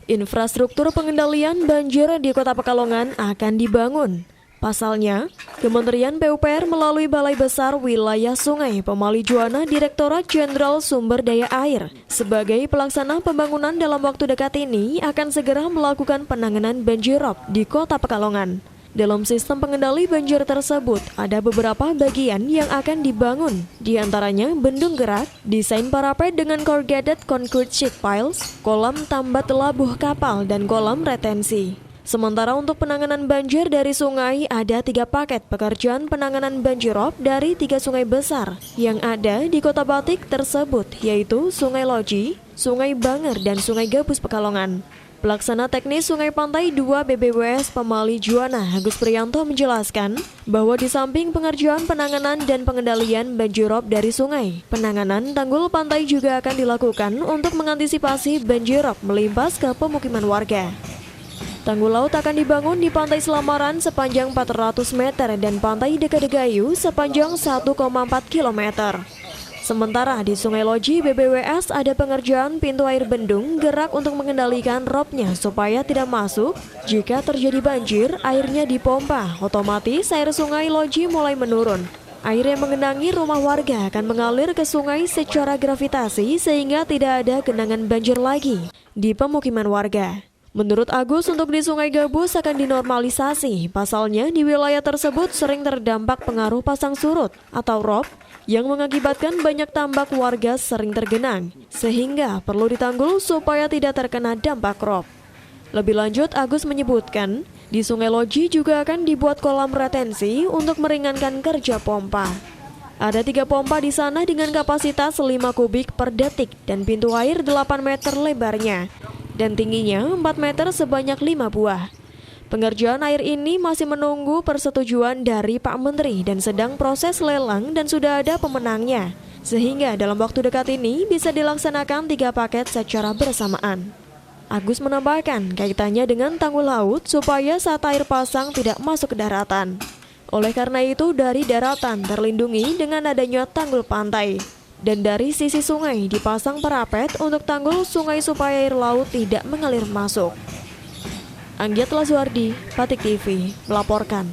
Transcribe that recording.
Infrastruktur pengendalian banjir di Kota Pekalongan akan dibangun. Pasalnya, Kementerian PUPR melalui Balai Besar Wilayah Sungai Pemali Juwana Direktorat Jenderal Sumber Daya Air sebagai pelaksana pembangunan dalam waktu dekat ini akan segera melakukan penanganan banjirop di Kota Pekalongan. Dalam sistem pengendali banjir tersebut, ada beberapa bagian yang akan dibangun, di antaranya bendung gerak, desain parapet dengan corrugated concrete sheet piles, kolam tambat labuh kapal, dan kolam retensi. Sementara untuk penanganan banjir dari sungai, ada 3 paket pekerjaan penanganan banjirop dari 3 sungai besar yang ada di Kota Batik tersebut, yaitu Sungai Loji, Sungai Banger, dan Sungai Gabus Pekalongan. Pelaksana teknis Sungai Pantai 2 BBWS Pemali Juwana, Agus Priyanto menjelaskan bahwa di samping pengerjaan penanganan dan pengendalian banjirop dari sungai, penanganan tanggul pantai juga akan dilakukan untuk mengantisipasi banjirop melimpas ke pemukiman warga. Tanggul laut akan dibangun di Pantai Selamaran sepanjang 400 meter dan Pantai Degadegayu sepanjang 1,4 km. Sementara di Sungai Loji BBWS ada pengerjaan pintu air bendung gerak untuk mengendalikan ropnya supaya tidak masuk. Jika terjadi banjir, airnya dipompa, otomatis air Sungai Loji mulai menurun. Air yang mengenangi rumah warga akan mengalir ke sungai secara gravitasi sehingga tidak ada genangan banjir lagi di pemukiman warga. Menurut Agus, untuk di Sungai Gabus akan dinormalisasi. Pasalnya di wilayah tersebut sering terdampak pengaruh pasang surut atau rop yang mengakibatkan banyak tambak warga sering tergenang, sehingga perlu ditanggul supaya tidak terkena dampak rop. Lebih lanjut, Agus menyebutkan, di Sungai Loji juga akan dibuat kolam retensi untuk meringankan kerja pompa. Ada 3 pompa di sana dengan kapasitas 5 kubik per detik dan pintu air 8 meter lebarnya dan tingginya 4 meter sebanyak 5 buah. Pengerjaan air ini masih menunggu persetujuan dari Pak Menteri dan sedang proses lelang dan sudah ada pemenangnya. Sehingga dalam waktu dekat ini bisa dilaksanakan 3 paket secara bersamaan. Agus menambahkan kaitannya dengan tanggul laut supaya saat air pasang tidak masuk ke daratan. Oleh karena itu dari daratan terlindungi dengan adanya tanggul pantai. Dan dari sisi sungai dipasang parapet untuk tanggul sungai supaya air laut tidak mengalir masuk. Anggiat Lazuardi, Batik TV, melaporkan.